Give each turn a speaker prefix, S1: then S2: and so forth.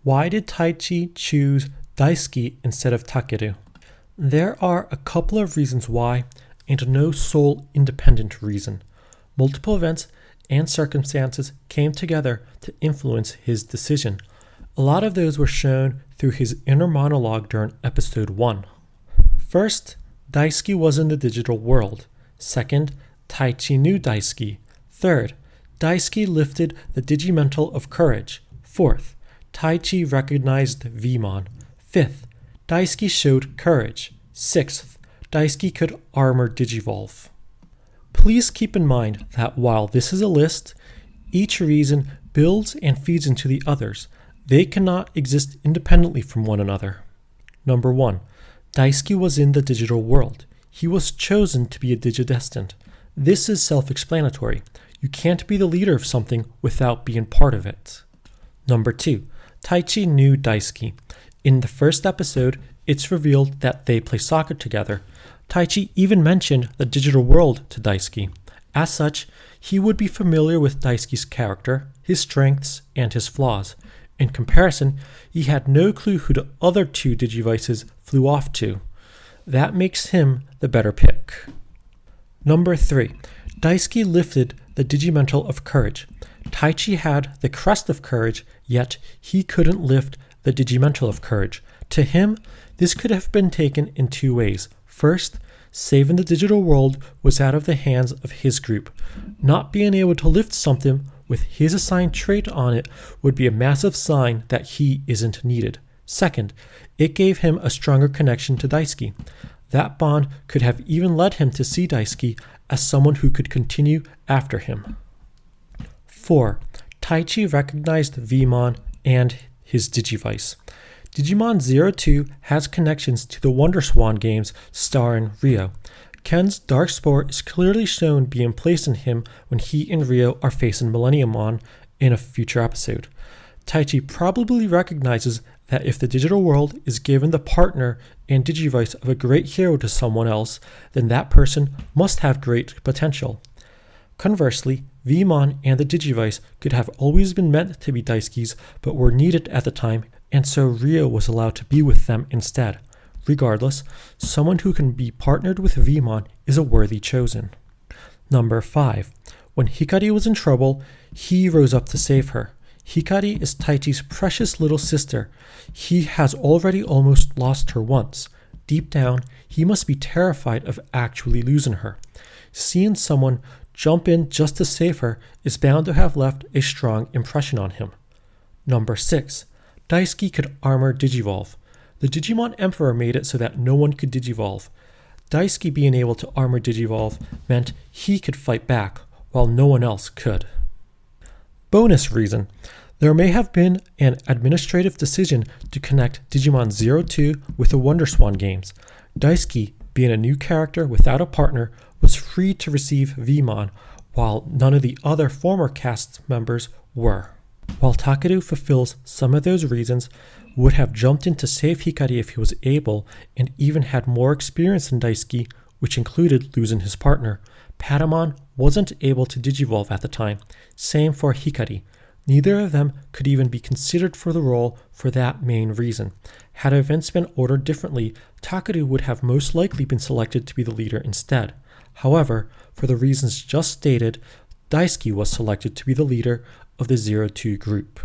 S1: Why did Taichi choose Daisuke instead of Takeru? There are a couple of reasons why, and no sole independent reason. Multiple events and circumstances came together to influence his decision. A lot of those were shown through his inner monologue during episode 1. First, Daisuke was in the digital world. Second, Taichi knew Daisuke. Third, Daisuke lifted the Digimental of Courage. Fourth, Taichi recognized Vmon. Fifth, Daisuke showed courage. Sixth, Daisuke could armor Digivolve. Please keep in mind that while this is a list, each reason builds and feeds into the others. They cannot exist independently from one another. Number 1. Daisuke was in the digital world. He was chosen to be a Digidestined. This is self-explanatory. You can't be the leader of something without being part of it. Number 2. Taichi knew Daisuke. In the first episode, it's revealed that they play soccer together. Taichi even mentioned the digital world to Daisuke. As such, he would be familiar with Daisuke's character, his strengths, and his flaws. In comparison, he had no clue who the other 2 Digivices flew off to. That makes him the better pick. Number 3. Daisuke lifted the Digimental of Courage. Taichi had the Crest of Courage, yet he couldn't lift the Digimental of Courage. To him, this could have been taken in 2 ways. First, saving the digital world was out of the hands of his group. Not being able to lift something with his assigned trait on it would be a massive sign that he isn't needed. Second, it gave him a stronger connection to Daisuke. That bond could have even led him to see Daisuke as someone who could continue after him. 4. Taichi recognized Vmon and his Digivice. Digimon 02 has connections to the WonderSwan games starring Ryo. Ken's Dark Spore is clearly shown being placed in him when he and Ryo are facing Millenniumon in a future episode. Taichi probably recognizes that if the digital world is given the partner and Digivice of a great hero to someone else, then that person must have great potential. Conversely, Vmon and the Digivice could have always been meant to be Daisuke's but were needed at the time, and so Ryo was allowed to be with them instead. Regardless, someone who can be partnered with Vmon is a worthy chosen. Number 5. When Hikari was in trouble, he rose up to save her. Hikari is Taichi's precious little sister. He has already almost lost her once. Deep down, he must be terrified of actually losing her. Seeing someone jump in just to save her is bound to have left a strong impression on him. Number 6. Daisuke could armor Digivolve. The Digimon Emperor made it so that no one could Digivolve. Daisuke being able to armor Digivolve meant he could fight back, while no one else could. Bonus reason. There may have been an administrative decision to connect Digimon 02 with the WonderSwan games. Daisuke, being a new character without a partner, was free to receive Vmon, while none of the other former cast members were. While Takeru fulfills some of those reasons, would have jumped in to save Hikari if he was able, and even had more experience than Daisuke, which included losing his partner. Patamon wasn't able to Digivolve at the time. Same for Hikari. Neither of them could even be considered for the role for that main reason. Had events been ordered differently, Takeru would have most likely been selected to be the leader instead. However, for the reasons just stated, Daisuke was selected to be the leader of the 02 group.